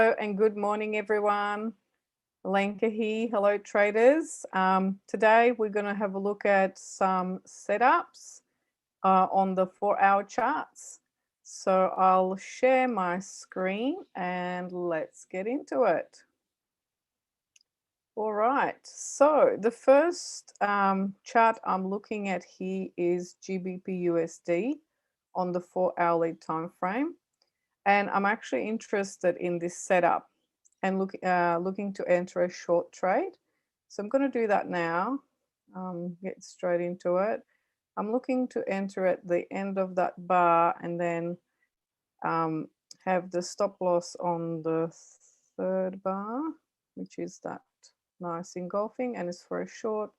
Hello and good morning, everyone. Lenka here. Hello, traders. Today we're going to have a look at some setups on the 4-hour charts. So I'll share my screen and let's get into it. All right. So the first chart I'm looking at here is GBP USD on the 4-hour lead time frame. And I'm actually interested in this setup and looking to enter a short trade. So I'm going to do that now, get straight into it. I'm looking to enter at the end of that bar and then have the stop loss on the third bar, which is that nice engulfing, and it's for a short.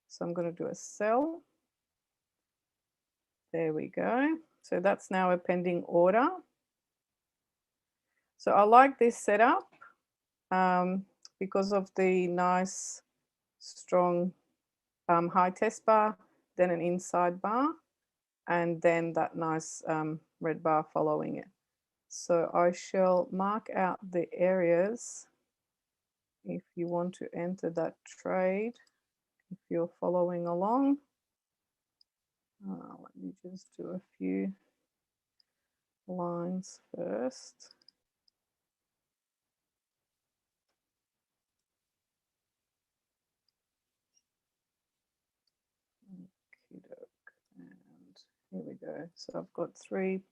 So I'm going to do a sell. There we go. So that's now a pending order. So I like this setup because of the nice, strong high test bar, then an inside bar, and then that nice red bar following it. So I shall mark out the areas if you want to enter that trade, if you're following along. Let me just do a few lines first. And here we go. So I've got 3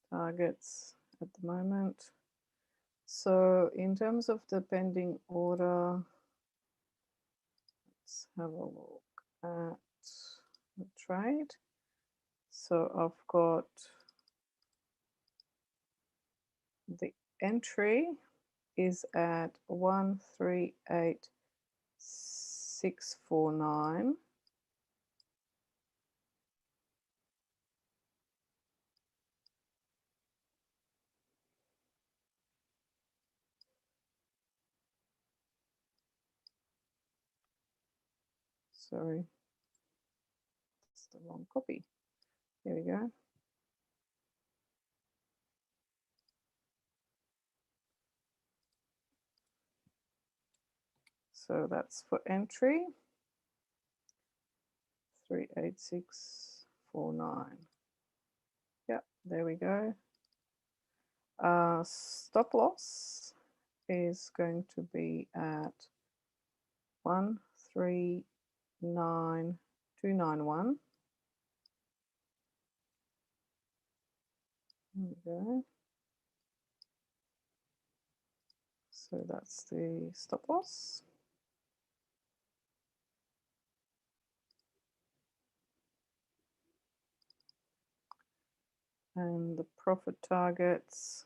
targets at the moment. So in terms of the pending order, let's have a look at the trade. So I've got the entry is at 138649. Sorry, it's the wrong copy. Here we go. So that's for entry, 38649. Yeah, there we go. Stop loss is going to be at 139291. There we go. So that's the stop loss. And the profit targets.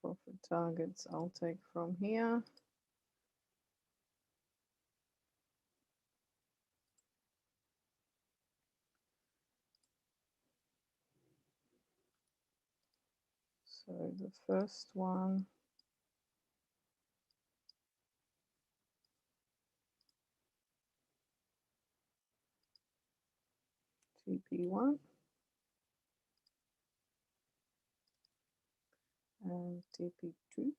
Profit targets I'll take from here. So the first one, TP1 and TP2.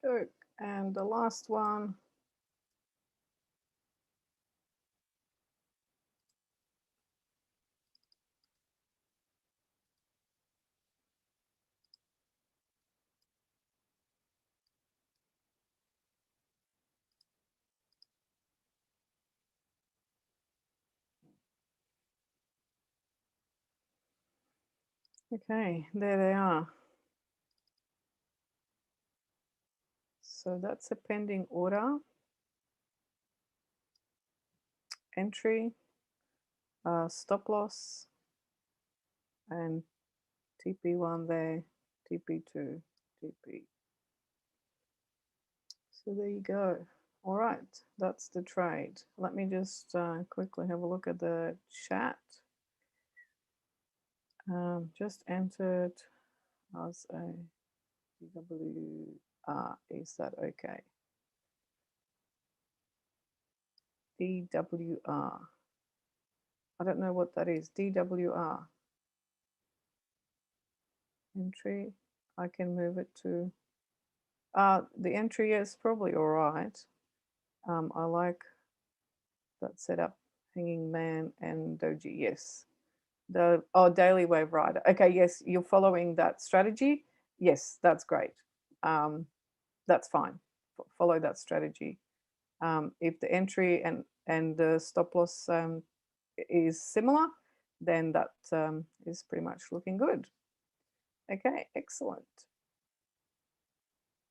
Okay, and the last one, okay, there they are. So that's a pending order, entry, stop loss, and TP1 there, TP2, TP. So there you go. All right, that's the trade. Let me just quickly have a look at the chat. Just entered as a DWR. Is that okay? DWR. I don't know what that is. DWR. Entry. I can move it to. The entry is probably all right. I like that setup. Hanging Man and Doji. Yes. Daily wave rider. Okay, yes, you're following that strategy. Yes, that's great. That's fine. Follow that strategy. If the entry and the stop loss is similar, then that is pretty much looking good. Okay, excellent.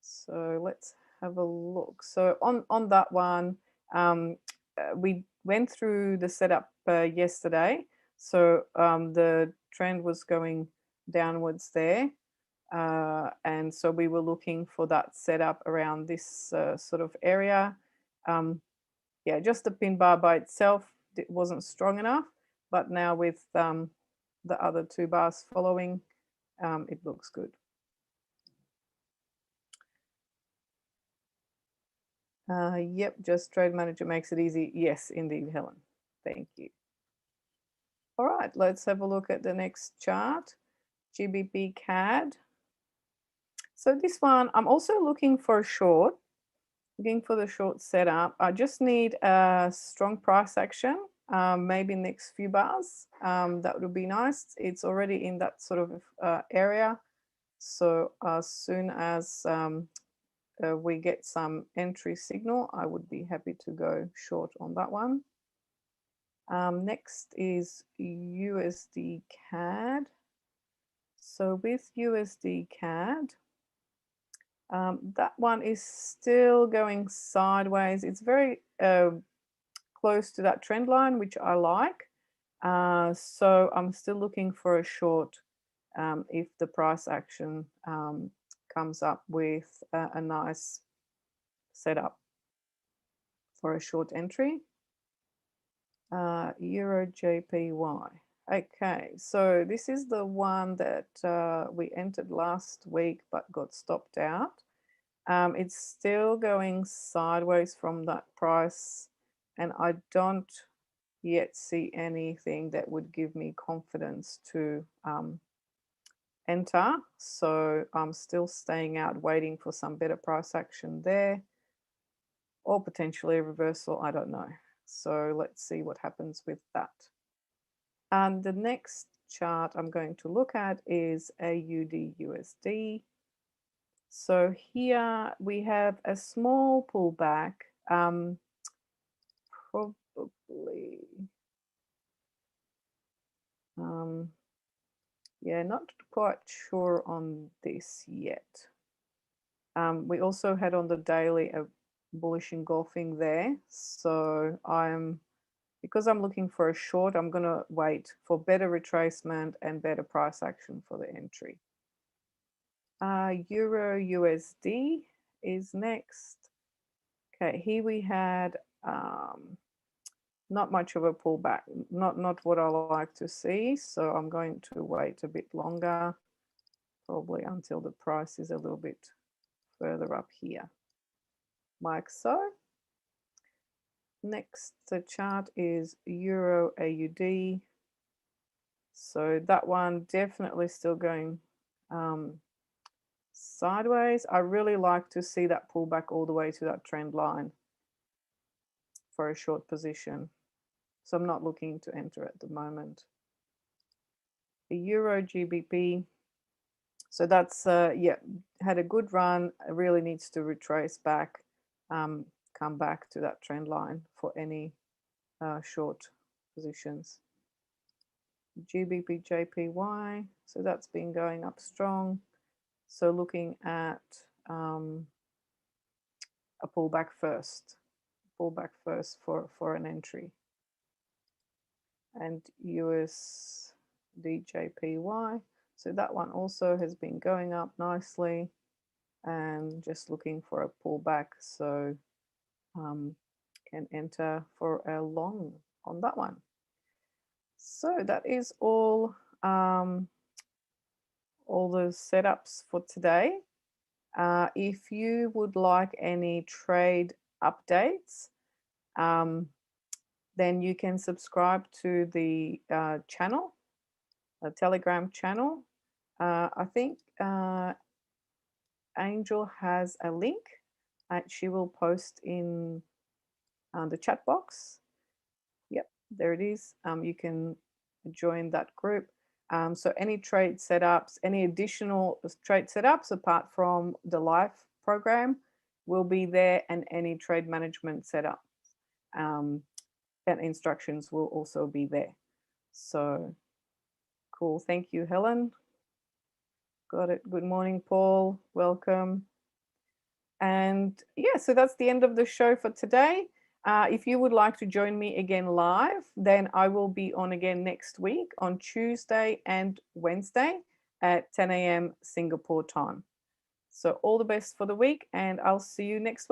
So let's have a look. So on that one, we went through the setup yesterday. So the trend was going downwards there. And so we were looking for that setup around this sort of area. Yeah, just the pin bar by itself, it wasn't strong enough, but now with the other two bars following, it looks good. Yep, just Trade Manager makes it easy. Yes, indeed, Helen. Thank you. All right, let's have a look at the next chart, Gbb Cad. So this one, I'm also looking for a short, looking for the short setup. I just need a strong price action, maybe next few bars. That would be nice. It's already in that sort of area. So as soon as we get some entry signal, I would be happy to go short on that one. Next is USD Cad. So with USD Cad, that one is still going sideways. It's very close to that trend line, which I like. So I'm still looking for a short if the price action comes up with a nice setup for a short entry. Euro JPY. Okay, so this is the one that we entered last week but got stopped out. It's still going sideways from that price, and I don't yet see anything that would give me confidence to enter. So I'm still staying out, waiting for some better price action there, or potentially a reversal. I don't know. So let's see what happens with that. And the next chart I'm going to look at is AUD USD. So here we have a small pullback, probably, yeah, not quite sure on this yet. We also had on the daily a bullish engulfing there. So because I'm looking for a short, I'm going to wait for better retracement and better price action for the entry. Euro USD is next. Okay, here we had not much of a pullback, not what I like to see. So I'm going to wait a bit longer, probably until the price is a little bit further up here, like so. Next, the chart is Euro AUD. So that one definitely still going sideways. I really like to see that pullback all the way to that trend line for a short position. So I'm not looking to enter at the moment. The Euro GBP. So that's, yeah, had a good run. It really needs to retrace back, come back to that trend line for any short positions. GBP JPY, so that's been going up strong. So looking at a pullback first for an entry. And USD JPY, so that one also has been going up nicely. and just looking for a pullback, so can enter for a long on that one. So that is all the setups for today. If you would like any trade updates, then you can subscribe to the channel, the Telegram channel. I think Angel has a link. She will post in the chat box. Yep, there it is. You can join that group. So any trade setups, any additional trade setups apart from the live program will be there, and any trade management setup and instructions will also be there. So cool. Thank you, Helen. Got it. Good morning, Paul. Welcome. And yeah, so that's the end of the show for today. If you would like to join me again live, then I will be on again next week on Tuesday and Wednesday at 10 a.m. Singapore time. So all the best for the week, and I'll see you next week.